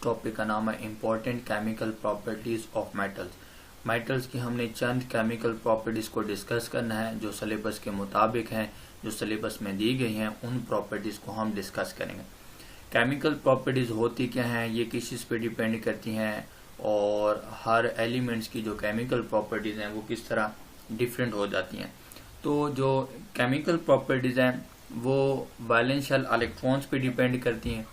Topic का नाम है important chemical properties of metals. Metals की हमने चंद केमिकल प्रॉपर्टीज को डिस्कस करना है जो सिलेबस के मुताबिक हैं, जो सिलेबस में दी गई हैं, उन प्रॉपर्टीज को हम डिस्कस करेंगे। केमिकल प्रॉपर्टीज होती क्या हैं, ये किस चीज़ पे डिपेंड करती हैं और हर एलिमेंट्स की जो केमिकल प्रॉपर्टीज हैं वो किस तरह डिफरेंट हो जाती हैं। तो जो केमिकल प्रॉपर्टीज हैं वो वैलेंस शेल इलेक्ट्रॉन्स पे डिपेंड करती हैं।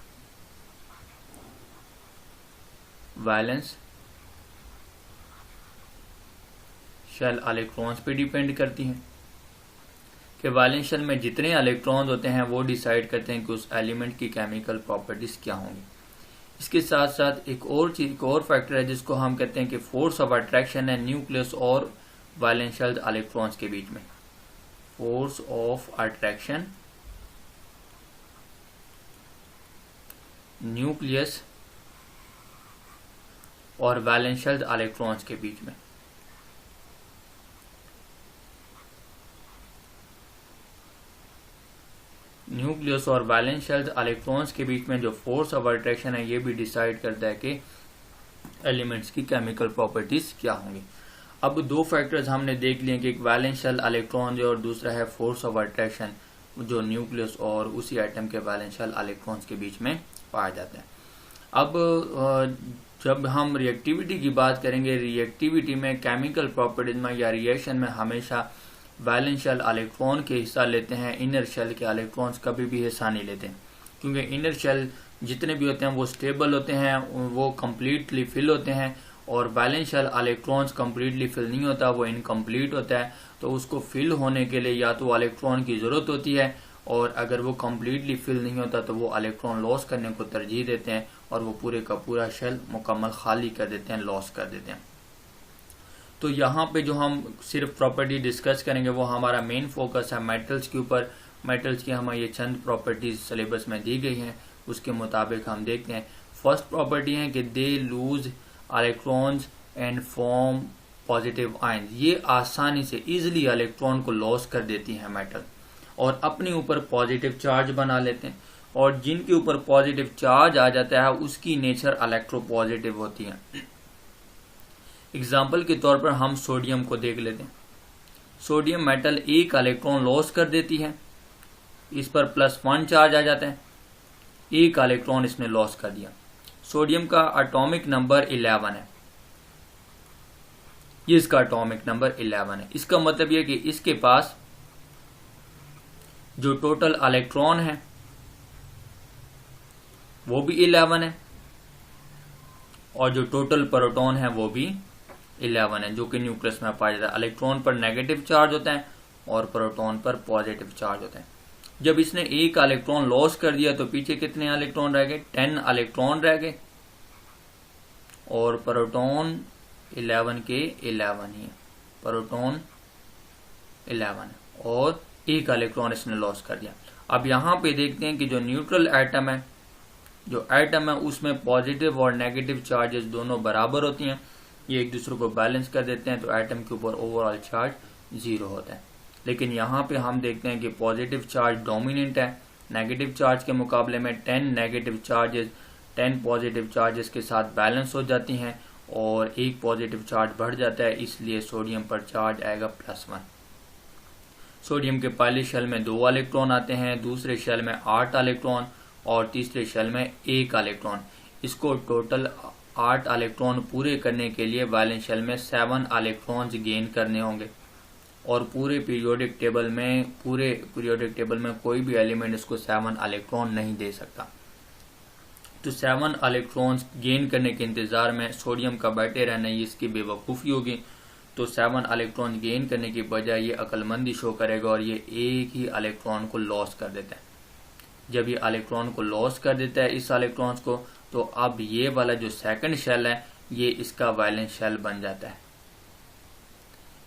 वैलेंस शेल इलेक्ट्रॉन्स पे डिपेंड करती हैं कि वैलेंस शेल में जितने इलेक्ट्रॉन्स होते हैं वो डिसाइड करते हैं कि उस एलिमेंट की केमिकल प्रॉपर्टीज क्या होंगी। इसके साथ साथ एक और फैक्टर है जिसको हम कहते हैं कि फोर्स ऑफ अट्रैक्शन है न्यूक्लियस और वैलेंस शेल इलेक्ट्रॉन्स के बीच में। फोर्स ऑफ अट्रैक्शन न्यूक्लियस और वैलेंस शेल इलेक्ट्रॉन्स के बीच में। न्यूक्लियस और वैलेंस शेल इलेक्ट्रॉन्स के बीच में जो फोर्स ऑफ अट्रैक्शन है ये भी डिसाइड करता है कि एलिमेंट्स की केमिकल प्रॉपर्टीज क्या होंगी। अब दो फैक्टर्स हमने देख लिए कि एक वैलेंस शेल इलेक्ट्रॉन और दूसरा है फोर्स ऑफ अट्रैक्शन जो न्यूक्लियस और उसी एटम के वैलेंस शेल इलेक्ट्रॉन्स के बीच में पाया जाता है। अब जब हम रिएक्टिविटी की बात करेंगे, रिएक्टिविटी में केमिकल प्रॉपर्टीज में या रिएक्शन में हमेशा वैलेंस शेल इलेक्ट्रॉन के हिस्सा लेते हैं, इनर शेल के इलेक्ट्रॉन्स कभी भी हिस्सा नहीं लेते हैं, क्योंकि इनर शेल जितने भी होते हैं वो स्टेबल होते हैं, वो कम्प्लीटली फिल होते हैं, और valence shell electrons completely fill नहीं होता, वो इनकम्प्लीट होता है। तो उसको फिल होने के लिए या तो इलेक्ट्रॉन की ज़रूरत होती है, और अगर वो कम्प्लीटली फिल नहीं होता तो वो इलेक्ट्रॉन लॉस करने को तरजीह देते हैं और वो पूरे का पूरा शेल मुकम्मल खाली कर देते हैं, लॉस कर देते हैं। तो यहाँ पे जो हम सिर्फ प्रॉपर्टी डिस्कस करेंगे वो हमारा मेन फोकस है मेटल्स के ऊपर। मेटल्स की हमें ये चंद प्रॉपर्टीज सिलेबस में दी गई हैं, उसके मुताबिक हम देखते हैं। फर्स्ट प्रॉपर्टी है कि they lose electrons and form positive ion. ये आसानी से इजिली इलेक्ट्रॉन को लॉस कर देती है मेटल और अपने ऊपर पॉजिटिव चार्ज बना लेते हैं, और जिनके ऊपर पॉजिटिव चार्ज आ जाता है उसकी नेचर इलेक्ट्रोपॉजिटिव होती है। एग्जाम्पल के तौर पर हम सोडियम को देख लेते हैं। सोडियम मेटल एक इलेक्ट्रॉन लॉस कर देती है, इस पर +1 चार्ज आ जाता है, एक इलेक्ट्रॉन इसने लॉस कर दिया। सोडियम का एटॉमिक नंबर 11 है, ये इसका एटॉमिक नंबर 11 है। इसका मतलब यह कि इसके पास जो टोटल इलेक्ट्रॉन है वो भी 11 है, और जो टोटल प्रोटॉन है वो भी 11 है, जो कि न्यूक्लियस में पाया जाता है। इलेक्ट्रॉन पर नेगेटिव चार्ज होता है और प्रोटॉन पर पॉजिटिव चार्ज होता है। जब इसने एक इलेक्ट्रॉन लॉस कर दिया तो पीछे कितने इलेक्ट्रॉन रह गए? 10 इलेक्ट्रॉन रह गए, और प्रोटॉन 11 के 11 ही है, प्रोटॉन 11 है, और एक इलेक्ट्रॉन इसने लॉस कर दिया। अब यहाँ पे देखते हैं कि जो न्यूट्रल एटम है, जो एटम है उसमें पॉजिटिव और नेगेटिव चार्जेस दोनों बराबर होती हैं, ये एक दूसरे को बैलेंस कर देते हैं, तो एटम के ऊपर ओवरऑल चार्ज 0 होता है। लेकिन यहाँ पे हम देखते हैं कि पॉजिटिव चार्ज डोमिनेंट है, नेगेटिव चार्ज के मुकाबले में 10 नेगेटिव चार्जेस 10 पॉजिटिव चार्जेस के साथ बैलेंस हो जाती हैं, और एक पॉजिटिव चार्ज बढ़ जाता है, इसलिए सोडियम पर चार्ज आएगा +1। सोडियम के पहले शेल में 2 इलेक्ट्रॉन आते हैं, दूसरे शेल में 8 इलेक्ट्रॉन, और तीसरे शेल में 1 इलेक्ट्रॉन। इसको टोटल 8 इलेक्ट्रॉन पूरे करने के लिए वैलेंस शेल में 7 इलेक्ट्रॉन्स गेन करने होंगे, और पूरे पीरियोडिक टेबल में कोई भी एलिमेंट इसको 7 इलेक्ट्रॉन नहीं दे सकता। तो 7 इलेक्ट्रॉन्स गेन करने के इंतजार में सोडियम का बैठे रहना ये इसकी बेवकूफ़ी होगी। तो 7 इलेक्ट्रॉन गेन करने की बजाय ये अक्लमंदी शो करेगा और ये एक ही इलेक्ट्रॉन को लॉस कर देता है। जब ये इलेक्ट्रॉन को लॉस कर देता है इस इलेक्ट्रॉन्स को, तो अब ये वाला जो सेकंड शेल है ये इसका वैलेंस शेल बन जाता है,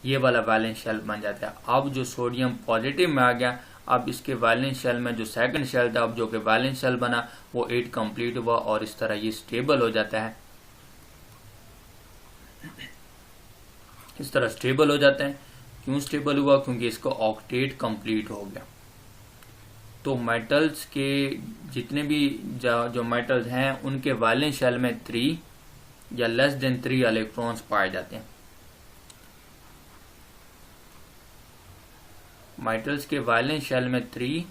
ये वाला वैलेंस शेल बन जाता है। अब जो सोडियम पॉजिटिव में आ गया, अब इसके वैलेंस शेल में जो सेकंड शेल था, अब जो कि वैलेंस शेल बना वो 8 कंप्लीट हुआ, और इस तरह ये स्टेबल हो जाता है। इस तरह स्टेबल हो जाता है। क्यों स्टेबल हुआ? क्योंकि इसका ऑक्टेट कंप्लीट हो गया। तो मेटल्स के जितने भी जो मेटल्स हैं उनके वैलेंस शेल में 3 या लेस देन 3 इलेक्ट्रॉन्स पाए जाते हैं। मेटल्स के वैलेंस शेल में 3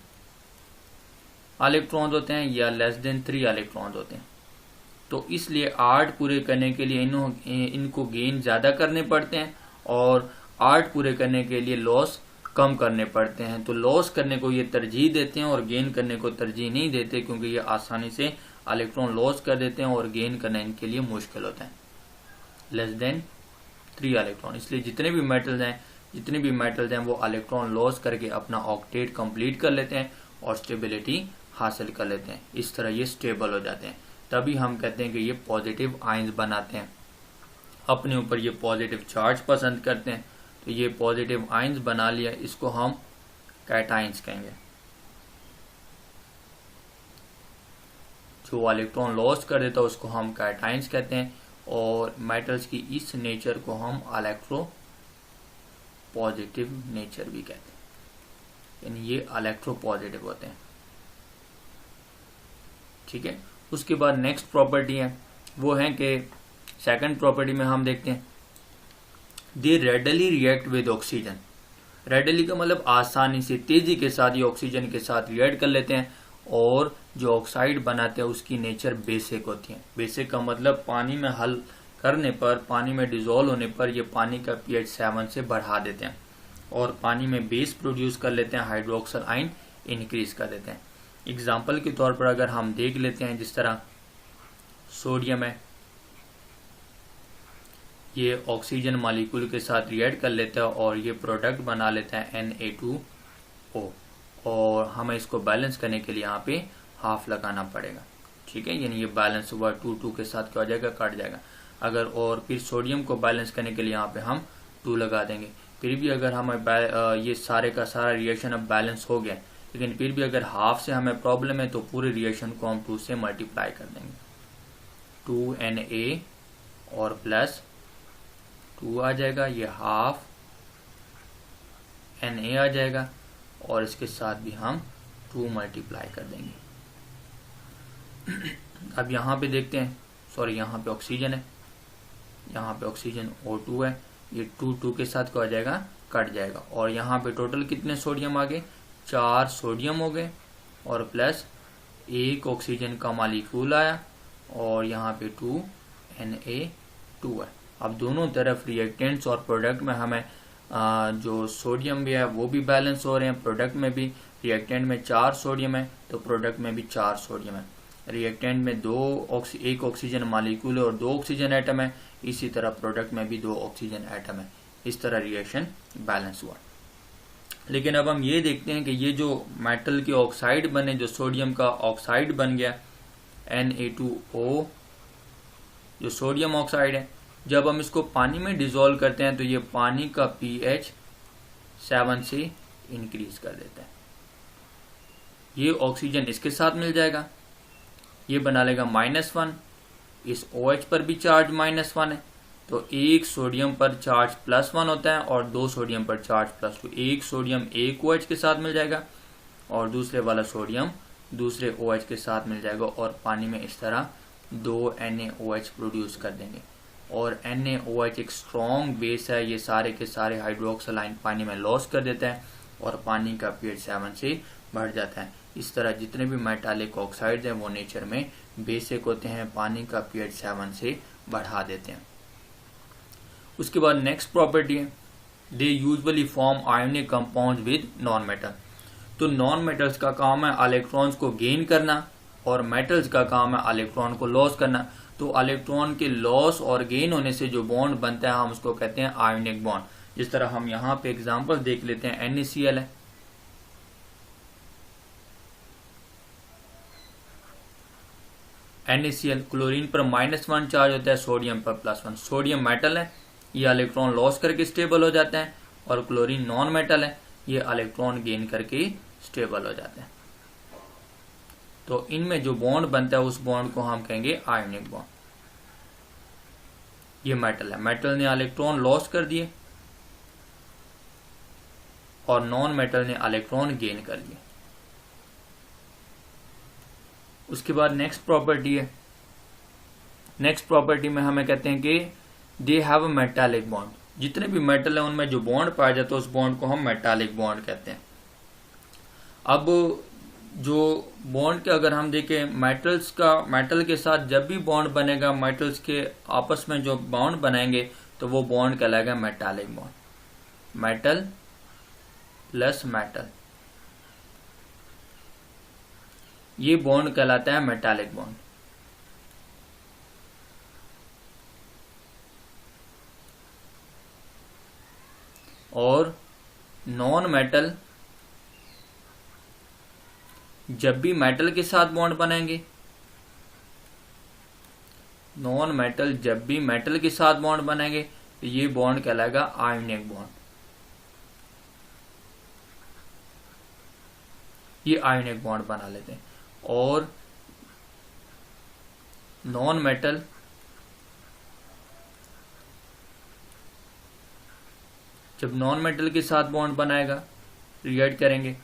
इलेक्ट्रॉन्स होते हैं या लेस देन 3 इलेक्ट्रॉन्स होते हैं। तो इसलिए 8 पूरे करने के लिए इनको गेन ज्यादा करने पड़ते हैं और 8 पूरे करने के लिए लॉस कम करने पड़ते हैं। तो लॉस करने को ये तरजीह देते हैं और गेन करने को तरजीह नहीं देते, क्योंकि ये आसानी से इलेक्ट्रॉन लॉस कर देते हैं और गेन करना इनके लिए मुश्किल होता है लेस देन 3 इलेक्ट्रॉन। इसलिए जितने भी मेटल्स हैं वो इलेक्ट्रॉन लॉस करके अपना ऑक्टेट कंप्लीट कर लेते हैं और स्टेबिलिटी हासिल कर लेते हैं। इस तरह ये स्टेबल हो जाते हैं। तभी हम कहते हैं कि ये पॉजिटिव आयंस बनाते हैं, अपने ऊपर ये पॉजिटिव चार्ज पसंद करते हैं। तो ये पॉजिटिव आयंस बना लिया, इसको हम कैटायंस कहेंगे। जो इलेक्ट्रॉन लॉस कर देता है उसको हम कैटायंस कहते हैं और मेटल्स की इस नेचर को हम इलेक्ट्रो पॉजिटिव नेचर भी कहते हैं, यानी ये इलेक्ट्रो पॉजिटिव होते हैं। ठीक है। उसके बाद नेक्स्ट प्रॉपर्टी है वो है कि सेकंड प्रॉपर्टी में हम देखते हैं they readily react with oxygen. Readily का मतलब आसानी से, तेजी के साथ ये ऑक्सीजन के साथ रिएक्ट कर लेते हैं और जो ऑक्साइड बनाते हैं उसकी नेचर बेसिक होती है। बेसिक का मतलब पानी में हल करने पर, पानी में डिजोल्व होने पर ये पानी का pH 7 से बढ़ा देते हैं और पानी में बेस प्रोड्यूस कर लेते हैं, हाइड्रोक्सल आयन इंक्रीज कर देते हैं। एग्जाम्पल के तौर पर अगर हम देख लेते हैं, जिस तरह सोडियम है, ये ऑक्सीजन मॉलिक्यूल के साथ रिएक्ट कर लेता है और ये प्रोडक्ट बना लेता है Na2O और हमें इसको बैलेंस करने के लिए यहाँ पे हाफ लगाना पड़ेगा। ठीक है, यानी ये बैलेंस हुआ 2 के साथ क्या हो जाएगा, कट जाएगा। अगर और फिर सोडियम को बैलेंस करने के लिए यहाँ पे हम 2 लगा देंगे। फिर भी अगर हमें ये सारे का सारा रिएक्शन अब बैलेंस हो गया, लेकिन फिर भी अगर हाफ से हमें प्रॉब्लम है तो पूरे रिएक्शन को हम 2 से मल्टीप्लाई कर देंगे। 2Na और प्लस 2 आ जाएगा, ये हाफ Na आ जाएगा और इसके साथ भी हम 2 मल्टीप्लाई कर देंगे। अब यहाँ पे देखते हैं, सॉरी यहाँ पे ऑक्सीजन है, यहाँ पे ऑक्सीजन O2 है, ये 2 के साथ क्या हो जाएगा, कट जाएगा। और यहाँ पे टोटल कितने सोडियम आ गए, 4 सोडियम हो गए और प्लस 1 ऑक्सीजन का मॉलिक्यूल आया और यहाँ पे 2Na2 है। अब दोनों तरफ रिएक्टेंट्स और प्रोडक्ट में हमें जो सोडियम भी है वो भी बैलेंस हो रहे हैं। प्रोडक्ट में भी रिएक्टेंट में 4 सोडियम है तो प्रोडक्ट में भी 4 सोडियम है। रिएक्टेंट में 1 ऑक्सीजन मॉलिक्यूल और 2 ऑक्सीजन एटम है, इसी तरह प्रोडक्ट में भी 2 ऑक्सीजन एटम है। इस तरह रिएक्शन बैलेंस हुआ। लेकिन अब हम ये देखते हैं कि ये जो मेटल के ऑक्साइड बने, जो सोडियम का ऑक्साइड बन गया Na2O, जो सोडियम ऑक्साइड है, जब हम इसको पानी में डिसॉल्व करते हैं तो ये पानी का pH 7 से इंक्रीज कर देता है। ये ऑक्सीजन इसके साथ मिल जाएगा, ये बना लेगा -1, इस OH पर भी चार्ज -1 है, तो एक सोडियम पर चार्ज +1 होता है और 2 सोडियम पर चार्ज +2। एक सोडियम एक OH के साथ मिल जाएगा और दूसरे वाला सोडियम दूसरे OH के साथ मिल जाएगा और पानी में इस तरह 2 NaOH प्रोड्यूस कर देंगे। और NaOH एक स्ट्रॉन्ग बेस है, ये सारे के सारे हाइड्रोक्सल आयन पानी में लॉस कर देता है और पानी का pH 7 से बढ़ जाता है। इस तरह जितने भी मेटालिक ऑक्साइड्स हैं वो नेचर में बेसिक होते हैं, पानी का pH 7 से बढ़ा देते हैं। उसके बाद नेक्स्ट प्रॉपर्टी है they usually form ionic compounds with non metal. तो नॉन मेटल्स का काम है इलेक्ट्रॉन्स को गेन करना और मेटल्स का काम है इलेक्ट्रॉन को लॉस करना। तो इलेक्ट्रॉन के लॉस और गेन होने से जो बॉन्ड बनता है हम उसको कहते हैं आयोनिक बॉन्ड। जिस तरह हम यहाँ पे एग्जांपल देख लेते हैं, NaCl है, NaCl क्लोरीन पर -1 चार्ज होता है, सोडियम पर +1। सोडियम मेटल है, ये इलेक्ट्रॉन लॉस करके स्टेबल हो जाते हैं और क्लोरीन नॉन मेटल है, ये इलेक्ट्रॉन गेन करके स्टेबल हो जाते हैं। तो इनमें जो बॉन्ड बनता है उस बॉन्ड को हम कहेंगे आयोनिक बॉन्ड। ये मेटल है, मेटल ने इलेक्ट्रॉन लॉस कर दिए और नॉन मेटल ने इलेक्ट्रॉन गेन कर लिए। उसके बाद नेक्स्ट प्रॉपर्टी है, नेक्स्ट प्रॉपर्टी में हमें कहते हैं कि they have a metallic bond, जितने भी मेटल है उनमें जो बॉन्ड पाया जाता है उस बॉन्ड को हम मेटालिक बॉन्ड कहते हैं। अब जो बॉन्ड के अगर हम देखें मेटल्स का, मेटल के साथ जब भी बॉन्ड बनेगा, मेटल्स के आपस में जो बॉन्ड बनाएंगे तो वो बॉन्ड कहलाएगा metallic bond. Metal plus metal, ये बॉन्ड कहलाता है मेटालिक बॉन्ड। और नॉन मेटल जब भी मेटल के साथ बॉन्ड बनाएंगे, नॉन मेटल जब भी मेटल के साथ बॉन्ड बनाएंगे तो ये बॉन्ड कहलाएगा आयनिक बॉन्ड। ये आयनिक बॉन्ड बना लेते हैं। और नॉन मेटल जब नॉन मेटल के साथ बॉन्ड बनाएगा, रिएक्ट करेंगे,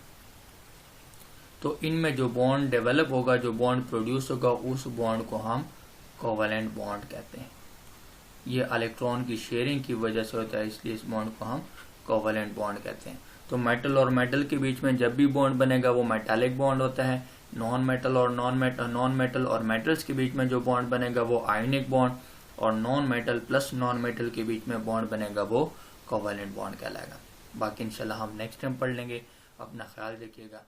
तो इनमें जो बॉन्ड डेवलप होगा, जो बॉन्ड प्रोड्यूस होगा, उस बॉन्ड को हम कोवेलेंट बॉन्ड कहते हैं। ये इलेक्ट्रॉन की शेयरिंग की वजह से होता है, इसलिए इस बॉन्ड को हम कोवेलेंट बॉन्ड कहते हैं। तो मेटल और मेटल के बीच में जब भी बॉन्ड बनेगा वो मेटालिक बॉन्ड होता है। नॉन मेटल और मेटल्स के बीच में जो बॉन्ड बनेगा वो आयनिक बॉन्ड, और non metal plus non metal के बीच में बॉन्ड बनेगा वो कोवेलेंट बॉन्ड कहलाएगा। बाकी इंशाल्लाह हम नेक्स्ट टाइम पढ़ लेंगे। अपना ख्याल रखिएगा।